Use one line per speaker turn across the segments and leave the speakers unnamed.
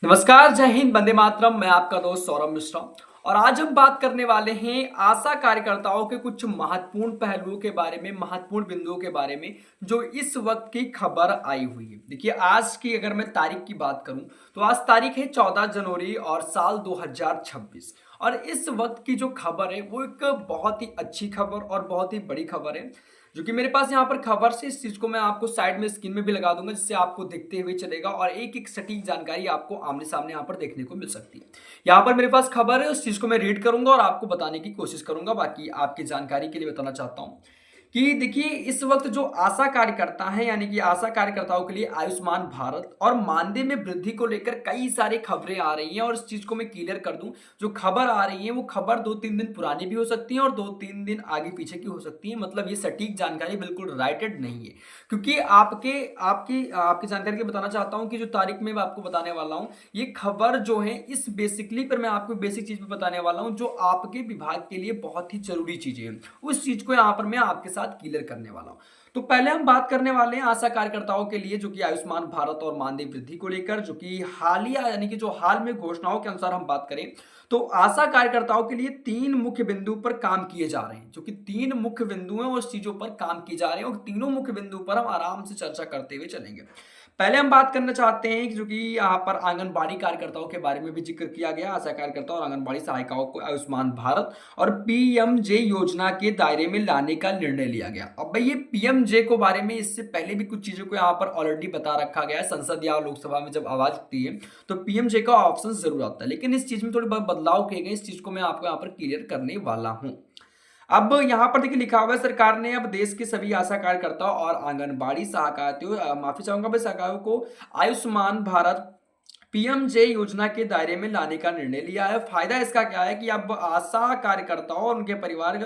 नमस्कार, जय हिंद, वंदे मातरम। मैं आपका दोस्त सौरभ मिश्रा और आज हम बात करने वाले हैं आशा कार्यकर्ताओं के कुछ महत्वपूर्ण पहलुओं के बारे में, महत्वपूर्ण बिंदुओं के बारे में जो इस वक्त की खबर आई हुई है। देखिए, आज की अगर मैं तारीख की बात करूं तो आज तारीख है 14 जनवरी और साल 2026। और इस वक्त की जो खबर है वो एक बहुत ही अच्छी खबर और बहुत ही बड़ी खबर है, जो कि मेरे पास यहाँ पर खबर से इस चीज को मैं आपको साइड में स्क्रीन में भी लगा दूंगा, जिससे आपको दिखते हुए चलेगा और एक एक सटीक जानकारी आपको आमने सामने यहाँ पर देखने को मिल सकती है। यहाँ पर मेरे पास खबर है, उस चीज को मैं रीड करूंगा और आपको बताने की कोशिश करूंगा। बाकी आपकी जानकारी के लिए बताना चाहता हूँ कि देखिए, इस वक्त जो आशा कार्यकर्ता हैं, यानी कि आशा कार्यकर्ताओं के लिए आयुष्मान भारत और मानदेय में वृद्धि को लेकर कई सारी खबरें आ रही हैं। और इस चीज को मैं क्लियर कर दूं, जो खबर आ रही है वो खबर 2-3 दिन पुरानी भी हो सकती है और 2-3 दिन आगे पीछे की हो सकती है। मतलब ये सटीक जानकारी बिल्कुल राइटेड नहीं है, क्योंकि आपके आपकी आपकी जानकारी के बताना चाहता हूं कि जो तारीख में मैं आपको बताने वाला हूं, ये खबर जो है इस बेसिकली पर मैं आपको बेसिक चीज पे बताने वाला हूं जो आपके विभाग के लिए बहुत ही जरूरी चीजें हैं। उस चीज को यहाँ पर मैं आपके साथ क्लियर करने वाला हूं। तो पहले हम बात करने वाले हैं आशा कार्यकर्ताओं के लिए, जो कि आयुष्मान भारत और मानदेय वृद्धि को लेकर, जो कि हालिया यानी कि जो हाल में घोषणाओं के अनुसार हम बात करें तो आशा कार्यकर्ताओं के लिए 3 मुख्य बिंदु पर काम किए जा रहे हैं। जो कि 3 मुख्य बिंदु हैं, उस चीजों पर काम किए जा रहे हैं और तीनों मुख्य बिंदु पर हम आराम से चर्चा करते हुए चलेंगे। पहले हम बात करना चाहते हैं कि जो कि यहाँ पर आंगनबाड़ी कार्यकर्ताओं के बारे में भी जिक्र किया गया। आशा कार्यकर्ता और आंगनबाड़ी सहायिकाओं को आयुष्मान भारत और पीएमजे योजना के दायरे में लाने का निर्णय लिया गया। अब भाई, ये पीएमजे को बारे में इससे पहले भी कुछ चीजों को यहाँ पर ऑलरेडी बता रखा गया है। संसद या लोकसभा में जब आवाज उठती है तो पीएमजे का ऑप्शन जरूर आता है, लेकिन इस चीज में थोड़े बहुत बदलाव किए गए। इस चीज को मैं आपको यहाँ पर क्लियर करने वाला हूँ। अब यहाँ पर देखिए, लिखा हुआ है सरकार ने अब देश के सभी आशा कार्यकर्ताओं और आंगनबाड़ी सहायकों, माफी चाहूंगा भाई, सहायकों को आयुष्मान भारत पीएमजे योजना के दायरे में लाने का निर्णय लिया है। फायदा इसका क्या है कि अब आशा कार्यकर्ताओं और उनके परिवार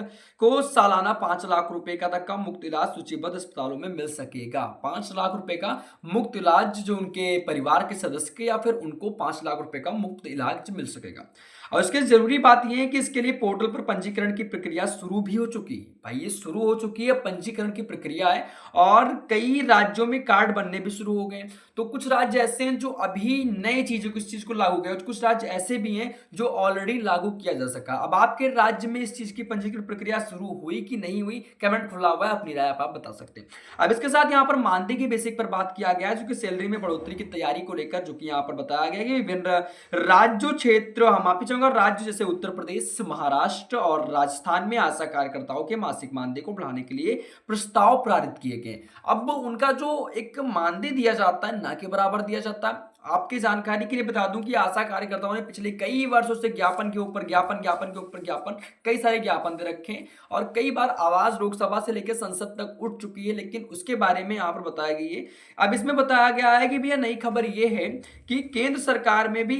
को सालाना 5 लाख रुपए का तक का मुफ्त इलाज सूचीबद्ध अस्पतालों में मिल सकेगा। 5 लाख रुपए का मुफ्त इलाज जो उनके परिवार के सदस्य के या फिर उनको 5 लाख रुपए का मुफ्त इलाज मिल सकेगा। और इसके जरूरी बात यह है कि इसके लिए पोर्टल पर पंजीकरण की प्रक्रिया शुरू भी हो चुकी है। भाई, ये शुरू हो चुकी है, पंजीकरण की प्रक्रिया है और कई राज्यों में कार्ड बनने भी शुरू हो गए। तो कुछ राज्य ऐसे हैं जो अभी नए चीजों को, इस चीज को लागू किया, कुछ राज्य ऐसे भी हैं जो ऑलरेडी लागू किया जा सका। अब आपके राज्य में इस चीज की पंजीकरण प्रक्रिया शुरू हुई कि नहीं हुई, कमेंट खुला हुआ है, अपनी राय आप बता सकते हैं। अब इसके साथ यहाँ पर मानदेय की बेसिक पर बात किया गया है, जो कि सैलरी में बढ़ोतरी की तैयारी को लेकर, जो कि यहाँ पर बताया गया है कि विभिन्न राज्यों क्षेत्र, हम आप राज्य जैसे उत्तर प्रदेश, महाराष्ट्र और राजस्थान में आशा कार्यकर्ताओं के मासिक मानदेय को बढ़ाने के लिए प्रस्ताव पारित किए गए। अब उनका जो एक मानदेय दिया जाता है ना के बराबर दिया जाता है। आपकी जानकारी के लिए बता दूं कि आशा कार्यकर्ताओं ने पिछले कई वर्षों से ज्ञापन के ऊपर ज्ञापन, ज्ञापन के ऊपर ज्ञापन, कई सारे ज्ञापन दे रखे हैं और कई बार आवाज लोकसभा से लेकर संसद तक उठ चुकी है, लेकिन उसके बारे में यहाँ पर बताया गई है। अब इसमें बताया गया है कि भैया, नई खबर यह है कि केंद्र सरकार में भी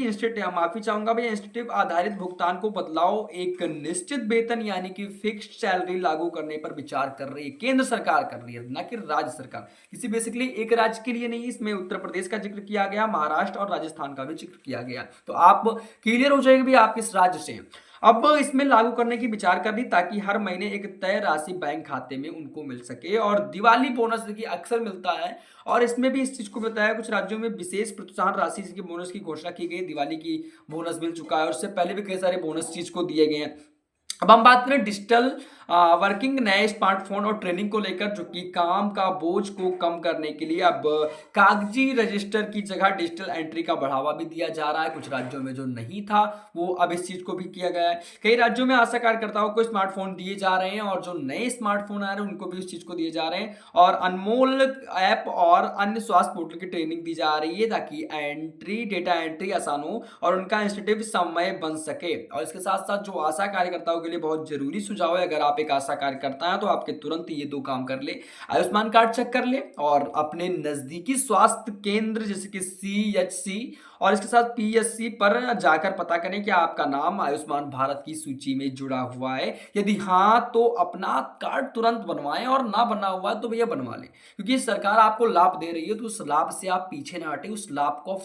माफी चाहूंगा भैया, इंस्टीट्यूट आधारित भुगतान को बदलाव, एक निश्चित वेतन यानी कि फिक्स्ड सैलरी लागू करने पर विचार कर रही है। केंद्र सरकार कर रही है, ना कि राज्य सरकार। किसी बेसिकली एक राज्य के लिए नहीं, इसमें उत्तर प्रदेश का जिक्र किया गया, महाराष्ट्र और राजस्थान का भी जिक्र किया गया। तो आप क्लियर हो जाएगा भी आप किस राज्य से हैं। अब इसमें लागू करने की विचार कर दी ताकि हर महीने एक तय राशि बैंक खाते में उनको मिल सके। और दिवाली बोनस देखिए अक्सर मिलता है और इसमें भी इस चीज को बताया, कुछ राज्यों में विशेष प्रोत्साहन राशि की बोनस की घोषणा की गई। दिवाली की बोनस मिल चुका है और उससे पहले भी कई सारे बोनस चीज को दिए गए हैं। अब हम बात करें डिजिटल वर्किंग, नए स्मार्टफोन और ट्रेनिंग को लेकर, जो कि काम का बोझ को कम करने के लिए अब कागजी रजिस्टर की जगह डिजिटल एंट्री का बढ़ावा भी दिया जा रहा है। कुछ राज्यों में जो नहीं था वो अब इस चीज को भी किया गया है। कई राज्यों में आशा कार्यकर्ताओं को स्मार्टफोन दिए जा रहे हैं और जो नए स्मार्टफोन आ रहे हैं उनको भी इस चीज को दिए जा रहे हैं। और अनमोल ऐप और अन्य स्वास्थ्य पोर्टल की ट्रेनिंग दी जा रही है ताकि डेटा एंट्री आसान हो और उनका इंस्टीट्यूट समय बन सके। और इसके साथ साथ जो आशा कार्यकर्ताओं के लिए बहुत जरूरी सुझाव है, अगर आप एक आशा कार्यकर्ता है तो आपके तुरंत ये 2 काम कर ले, आयुष्मान कार्ड चेक कर ले और अपने नजदीकी स्वास्थ्य केंद्र जैसे कि सीएचसी और इसके साथ पीएससी पर जाकर पता करें कि आपका नाम आयुष्मान भारत की सूची में जुड़ा हुआ है। यदि हाँ तो अपना कार्ड तुरंत बनवाएं और ना बना हुआ है तो भैया बनवा लें, क्योंकि सरकार आपको लाभ दे रही है तो उस लाभ से आप पीछे ना हटे, उस लाभ को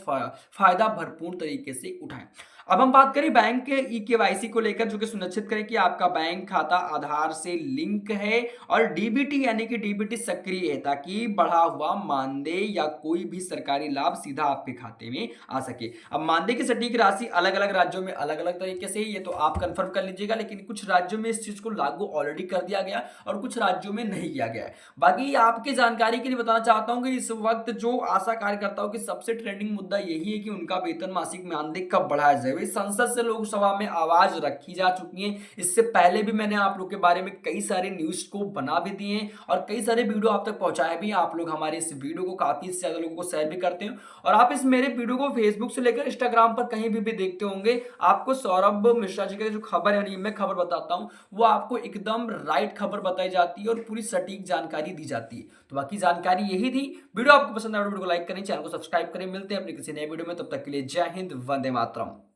फायदा भरपूर तरीके से उठाएं। अब हम बात करें बैंक के ई केवाईसी को लेकर, जो कि सुनिश्चित करें कि आपका बैंक खाता आधार से लिंक है और डीबीटी यानी कि डीबीटी सक्रिय है, ताकि बढ़ा हुआ मानदेय या कोई भी सरकारी लाभ सीधा आपके खाते में आ सके। अब मानदेय की सटीक राशि अलग अलग राज्यों में अलग अलग तरीके से, ये तो आप कंफर्म कर लीजिएगा, लेकिन कुछ राज्यों में इस चीज को लागू ऑलरेडी कर दिया गया और कुछ राज्यों में नहीं किया गया है। बाकी आपकी जानकारी के लिए बताना चाहता हूं कि इस वक्त जो आशा कार्यकर्ताओं की सबसे ट्रेंडिंग मुद्दा यही है कि उनका वेतन मासिक मानदेय कब बढ़ाया जाए। संसद से लोकसभा में आवाज रखी जा चुकी है, इससे पहले भी मैंने आप लोग के बारे में कई सारे न्यूज को बना भी दिए हैं और कई सारे वीडियो आप तक पहुंचाए भी हैं। आप लोग हमारे इस वीडियो को काफी ज्यादा लोगों को शेयर भी करते हैं और आप इस मेरे वीडियो को फेसबुक से लेकर इंस्टाग्राम पर कहीं भी देखते होंगे, आपको सौरभ मिश्रा जी की जो खबर यानी मैं खबर बताता हूं वो आपको एकदम राइट खबर बताई जाती है और पूरी सटीक जानकारी दी जाती है। तो बाकी जानकारी यही थी। वीडियो आपको पसंद आया वीडियो को लाइक करें, चैनल को सब्सक्राइब करें। मिलते हैं अपने किसी नए वीडियो में, तब तक के लिए जय हिंद, वंदे मातरम।